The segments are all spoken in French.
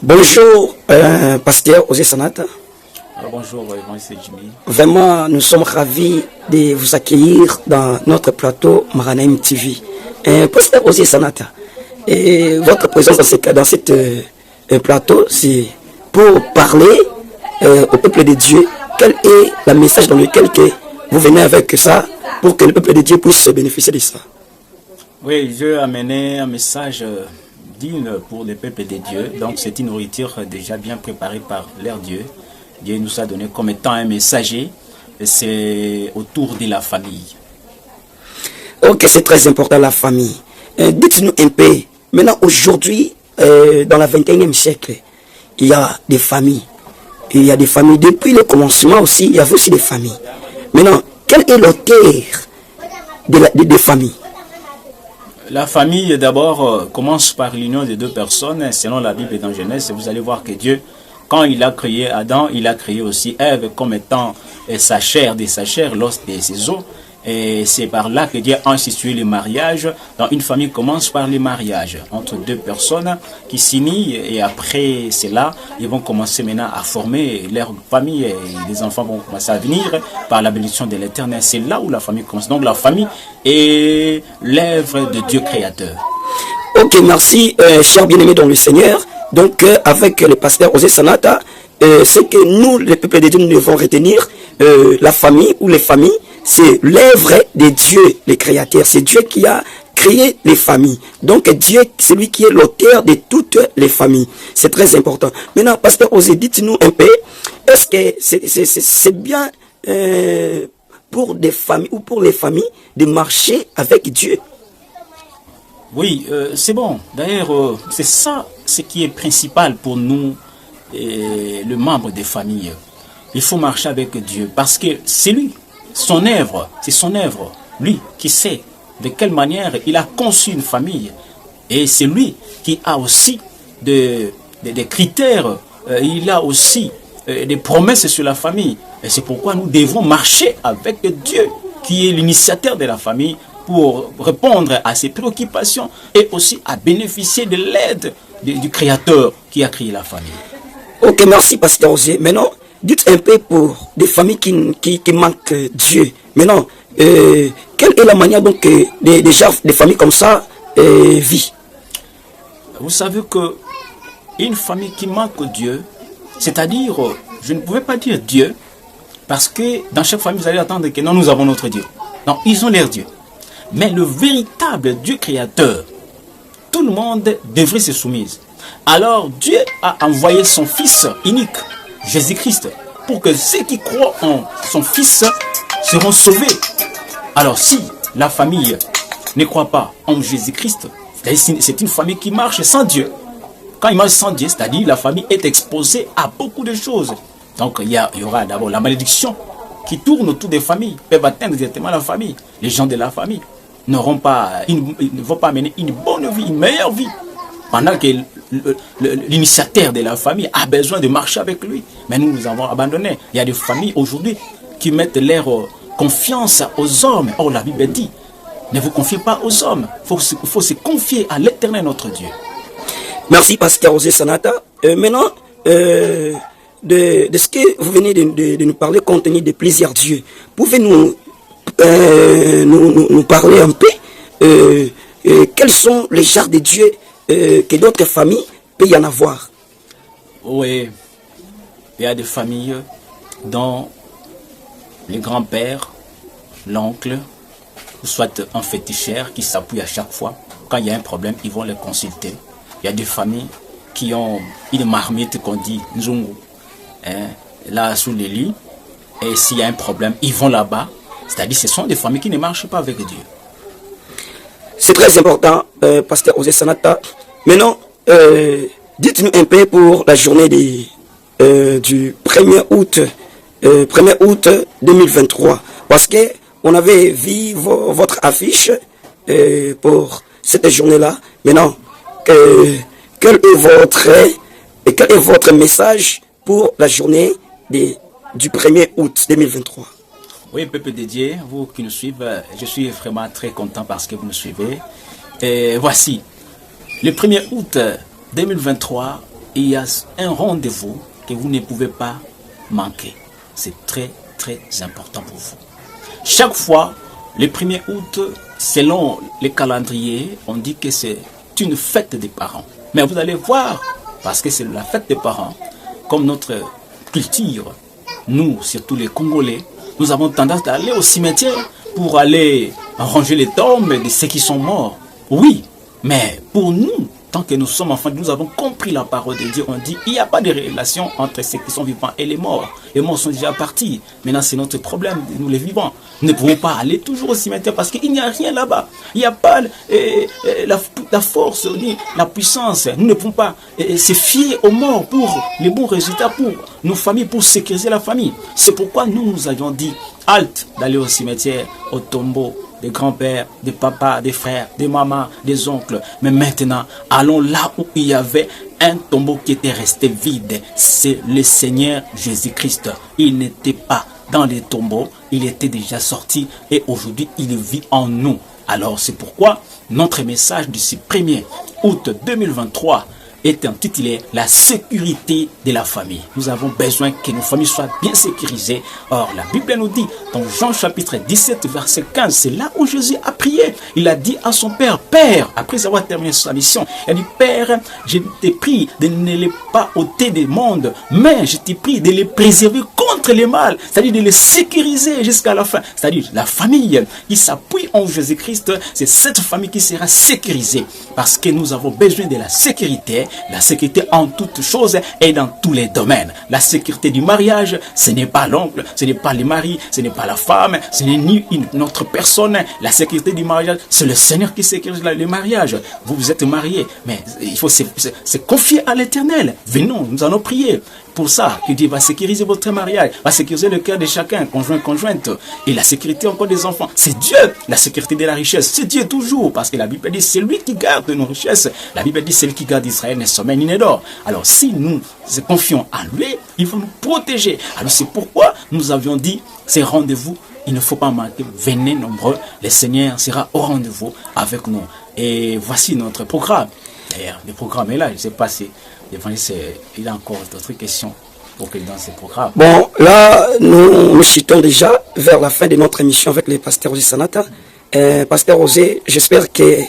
Bonjour, pasteur Osé Sanata. Bonjour, c'est Jimmy. Vraiment, nous sommes ravis de vous accueillir dans notre plateau Maranaim TV. Pasteur Osé Sanata, et votre présence dans cette plateau, c'est pour parler au peuple de Dieu. Quel est le message dans lequel vous venez avec ça pour que le peuple de Dieu puisse bénéficier de ça? Oui, je vais amener un message digne pour le peuple de Dieu. Donc c'est une nourriture déjà bien préparée par leur Dieu. Dieu nous a donné comme étant un messager. C'est autour de la famille. Ok, c'est très important, la famille. Dites-nous un peu, maintenant aujourd'hui, dans le 21e siècle, il y a des familles. Il y a des familles. Depuis le commencement aussi, il y avait aussi des familles. Maintenant, quel est l'auteur des familles? La famille, d'abord, commence par l'union de deux personnes. Selon la Bible dans Genèse, vous allez voir que Dieu, quand il a créé Adam, il a créé aussi Ève comme étant sa chair, de sa chair, l'os de ses os. Et c'est par là que Dieu a institué le mariage. Donc une famille commence par le mariage entre deux personnes qui s'unissent, et après cela, ils vont commencer maintenant à former leur famille et les enfants vont commencer à venir par la bénédiction de l'Éternel. C'est là où la famille commence. Donc la famille est l'œuvre de Dieu créateur. Ok, merci, cher bien-aimé dans le Seigneur. Donc avec le pasteur Osé Sanata, c'est que nous, le peuple de Dieu, nous devons retenir la famille ou les familles. C'est l'œuvre de Dieu, le créateur. C'est Dieu qui a créé les familles. Donc Dieu, c'est lui qui est l'auteur de toutes les familles. C'est très important. Maintenant, pasteur Osé, dites-nous un peu, est-ce que c'est bien pour des familles ou pour les familles de marcher avec Dieu? Oui, c'est bon. D'ailleurs, c'est ça ce qui est principal pour nous, le membre des familles. Il faut marcher avec Dieu parce que c'est lui. Son œuvre, c'est son œuvre, lui qui sait de quelle manière il a conçu une famille. Et c'est lui qui a aussi des critères, il a aussi des promesses sur la famille. Et c'est pourquoi nous devons marcher avec Dieu, qui est l'initiateur de la famille, pour répondre à ses préoccupations et aussi à bénéficier de l'aide du Créateur qui a créé la famille. Ok, merci pasteur Osé. Maintenant, dites un peu pour des familles qui manquent Dieu. Maintenant, quelle est la manière donc des familles comme ça vivent? Vous savez que une famille qui manque Dieu, c'est-à-dire, je ne pouvais pas dire Dieu, parce que dans chaque famille, vous allez attendre que non, nous avons notre Dieu. Non, ils ont leur Dieu. Mais le véritable Dieu créateur, tout le monde devrait se soumettre. Alors Dieu a envoyé son Fils unique, Jésus-Christ, pour que ceux qui croient en son Fils seront sauvés. Alors si la famille ne croit pas en Jésus-Christ, c'est une famille qui marche sans Dieu. Quand il marche sans Dieu, c'est-à-dire la famille est exposée à beaucoup de choses. Donc il y aura d'abord la malédiction qui tourne autour des familles, peuvent atteindre directement la famille. Les gens de la famille ils ne vont pas mener une bonne vie, une meilleure vie. Pendant que l'initiateur de la famille a besoin de marcher avec lui. Mais nous avons abandonné. Il y a des familles aujourd'hui qui mettent leur confiance aux hommes. Or la Bible dit, ne vous confiez pas aux hommes. Il faut se confier à l'Éternel notre Dieu. Merci pasteur Osé Sanata. Maintenant, de ce que vous venez de nous parler compte tenu de plusieurs dieux, pouvez-nous nous parler un peu quels sont les genres de dieux que d'autres familles peuvent y en avoir? Oui, il y a des familles dont le grand-père, l'oncle, ou soit un féticheur qui s'appuie à chaque fois. Quand il y a un problème, ils vont les consulter. Il y a des familles qui ont une marmite qu'on dit Nzungu, là sous les lits. Et s'il y a un problème, ils vont là-bas. C'est-à-dire ce sont des familles qui ne marchent pas avec Dieu. C'est très important, pasteur Osé Sanata. Maintenant, dites-nous un peu pour la journée du 1er août, 2023. Parce qu'on avait vu votre affiche pour cette journée-là. Maintenant, quel est votre message pour la journée du 1er août 2023? Oui, peuple de Dieu, vous qui nous suivez, je suis vraiment très content parce que vous nous suivez. Et voici, le 1er août 2023, il y a un rendez-vous que vous ne pouvez pas manquer. C'est très, très important pour vous. Chaque fois, le 1er août, selon les calendriers, on dit que c'est une fête des parents. Mais vous allez voir, parce que c'est la fête des parents, comme notre culture, nous, surtout les Congolais, nous avons tendance à aller au cimetière pour aller ranger les tombes de ceux qui sont morts. Oui, mais pour nous, tant que nous sommes enfants, nous avons compris la parole de Dieu. On dit il n'y a pas de relation entre ceux qui sont vivants et les morts. Les morts sont déjà partis. Maintenant, c'est notre problème, nous les vivants. Nous ne pouvons pas aller toujours au cimetière parce qu'il n'y a rien là-bas. Il n'y a pas la force, ni la puissance. Nous ne pouvons pas se fier aux morts pour les bons résultats, pour nos familles, pour sécuriser la famille. C'est pourquoi nous avions dit halte d'aller au cimetière, au tombeau des grands-pères, des papas, des frères, des mamans, des oncles. Mais maintenant, allons là où il y avait un tombeau qui était resté vide. C'est le Seigneur Jésus-Christ. Il n'était pas dans les tombeaux, il était déjà sorti et aujourd'hui il vit en nous. Alors c'est pourquoi notre message du 1er août 2023 est intitulé « La sécurité de la famille ». Nous avons besoin que nos familles soient bien sécurisées. Or, la Bible nous dit, dans Jean chapitre 17, verset 15, c'est là où Jésus a prié. Il a dit à son Père, « Père », après avoir terminé sa mission, il a dit, « Père, je t'ai pris de ne les pas ôter des mondes, mais je t'ai pris de les préserver contre les mal, c'est-à-dire de les sécuriser jusqu'à la fin. » C'est-à-dire, la famille qui s'appuie en Jésus-Christ, c'est cette famille qui sera sécurisée, parce que nous avons besoin de la sécurité en toutes choses et dans tous les domaines. La sécurité du mariage, ce n'est pas l'oncle, ce n'est pas le mari, ce n'est pas la femme, ce n'est ni une autre personne. La sécurité du mariage, c'est le Seigneur qui sécurise le mariage. Vous êtes mariés, mais il faut se confier à l'Éternel. Venons, nous allons prier. Pour ça, que Dieu va sécuriser votre mariage, va sécuriser le cœur de chacun, conjoint, conjointe. Et la sécurité encore des enfants, c'est Dieu. La sécurité de la richesse, c'est Dieu toujours. Parce que la Bible dit, c'est lui qui garde nos richesses. La Bible dit, c'est lui qui garde Israël, ne sommeille ni ne dort. Alors si nous nous confions en lui, il va nous protéger. Alors c'est pourquoi nous avions dit, ces rendez-vous, il ne faut pas manquer. Venez nombreux, le Seigneur sera au rendez-vous avec nous. Et voici notre programme. D'ailleurs, le programme est là, je ne sais pas si il y a encore d'autres questions pour que dans ce programme. Bon, là, nous nous chutons déjà vers la fin de notre émission avec le pasteur Osée Sanata. Pasteur Osée, j'espère que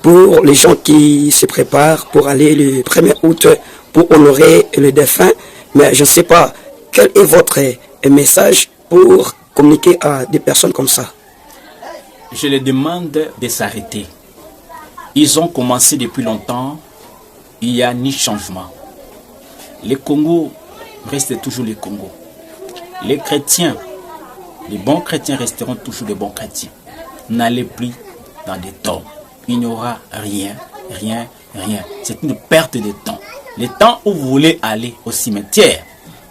pour les gens qui se préparent pour aller le 1er août pour honorer le défunt, mais je ne sais pas, quel est votre message pour communiquer à des personnes comme ça? Je les demande de s'arrêter. Ils ont commencé depuis longtemps. Il n'y a ni changement. Les Congos restent toujours les Congos. Les chrétiens, les bons chrétiens resteront toujours des bons chrétiens. N'allez plus dans des tombes. Il n'y aura rien. C'est une perte de temps. Le temps où vous voulez aller au cimetière,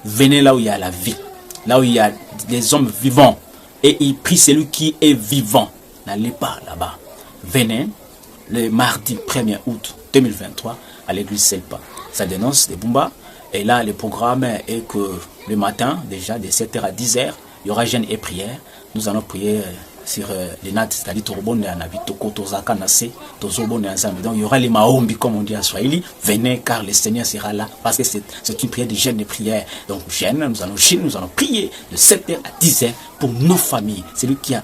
venez là où il y a la vie, là où il y a des hommes vivants. Et il prie celui qui est vivant. N'allez pas là-bas. Venez le mardi 1er août 2023 à l'église Selpa. Ça dénonce des Bumba. Et là, le programme est que le matin, déjà de 7h à 10h, il y aura jeûne et prière. Nous allons prier sur les nattes, c'est-à-dire Torbonne et Anabitoko, Tozaka Nase, Tozobone et Ensemble. Donc il y aura les Maombi, comme on dit en Swahili. Venez, car le Seigneur sera là, parce que c'est une prière de jeûne et prière. Donc jeûne, nous allons prier de 7h à 10h pour nos familles. C'est lui qui a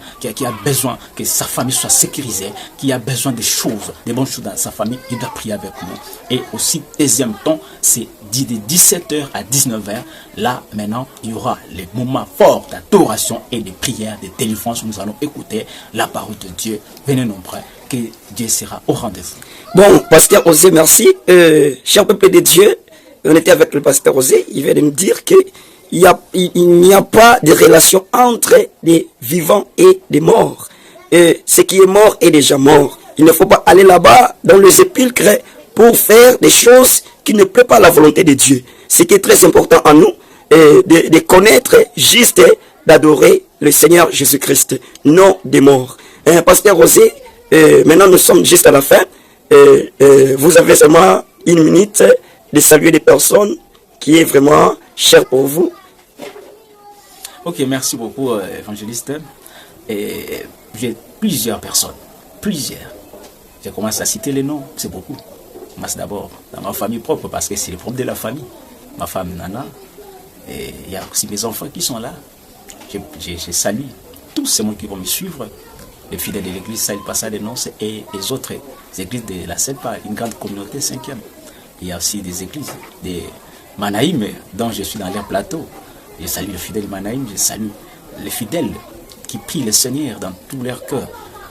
besoin que sa famille soit sécurisée, qui a besoin des choses, des bonnes choses dans sa famille, il doit prier avec nous. Et aussi, deuxième temps, c'est de 17h à 19h. Là, maintenant, il y aura les moments forts d'adoration et de prière, de délivrance. Nous allons écouter la parole de Dieu. Venez nombreux, que Dieu sera au rendez-vous. Bon, pasteur Osée, merci. Cher peuple de Dieu, on était avec le pasteur Osée. Il vient de nous dire qu'il n'y a pas de relation entre les vivants et les morts. Ce qui est mort est déjà mort. Il ne faut pas aller là-bas dans les sépulcres pour faire des choses qui ne plaisent pas à la volonté de Dieu. Ce qui est très important en nous, de connaître juste, d'adorer le Seigneur Jésus-Christ, non des morts. Pasteur Osée, maintenant nous sommes juste à la fin. Vous avez seulement une minute de saluer des personnes qui est vraiment chère pour vous. Ok, merci beaucoup, évangéliste. J'ai plusieurs personnes. Plusieurs. Je commence à citer les noms, c'est beaucoup. commence d'abord dans ma famille propre, parce que c'est le problème de la famille. Ma femme Nana, et il y a aussi mes enfants qui sont là. Je salue tous ces gens qui vont me suivre, les fidèles de l'église Saint Passage de Nonce et les autres églises de la CEPA, une grande communauté 5e. Il y a aussi des églises de Manaïm, dont je suis dans leur plateau. Je salue les fidèles de Manaïm, je salue les fidèles qui prient le Seigneur dans tout leur cœur.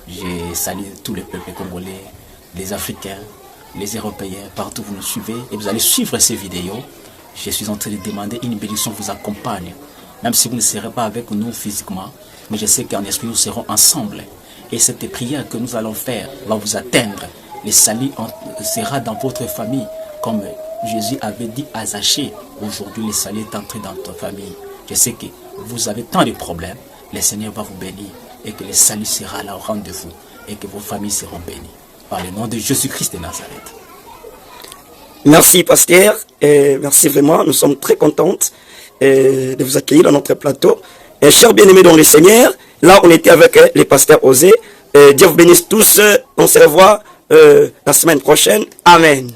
Je salue tous les peuples congolais, les Africains, les Européens, partout vous nous suivez et vous allez suivre ces vidéos. Je suis en train de demander une bénédiction vous accompagne, même si vous ne serez pas avec nous physiquement, mais je sais qu'en esprit nous serons ensemble. Et cette prière que nous allons faire va vous atteindre. Le salut sera dans votre famille, comme Jésus avait dit à Zachée. Aujourd'hui, le salut est entré dans ta famille. Je sais que vous avez tant de problèmes, le Seigneur va vous bénir et que le salut sera là au rendez-vous et que vos familles seront bénies. Par le nom de Jésus-Christ de Nazareth. Merci, pasteur. Merci vraiment. Nous sommes très contentes de vous accueillir dans notre plateau. Chers bien-aimés dans le Seigneur, là, on était avec les pasteurs Osée. Dieu vous bénisse tous. On se revoit la semaine prochaine. Amen.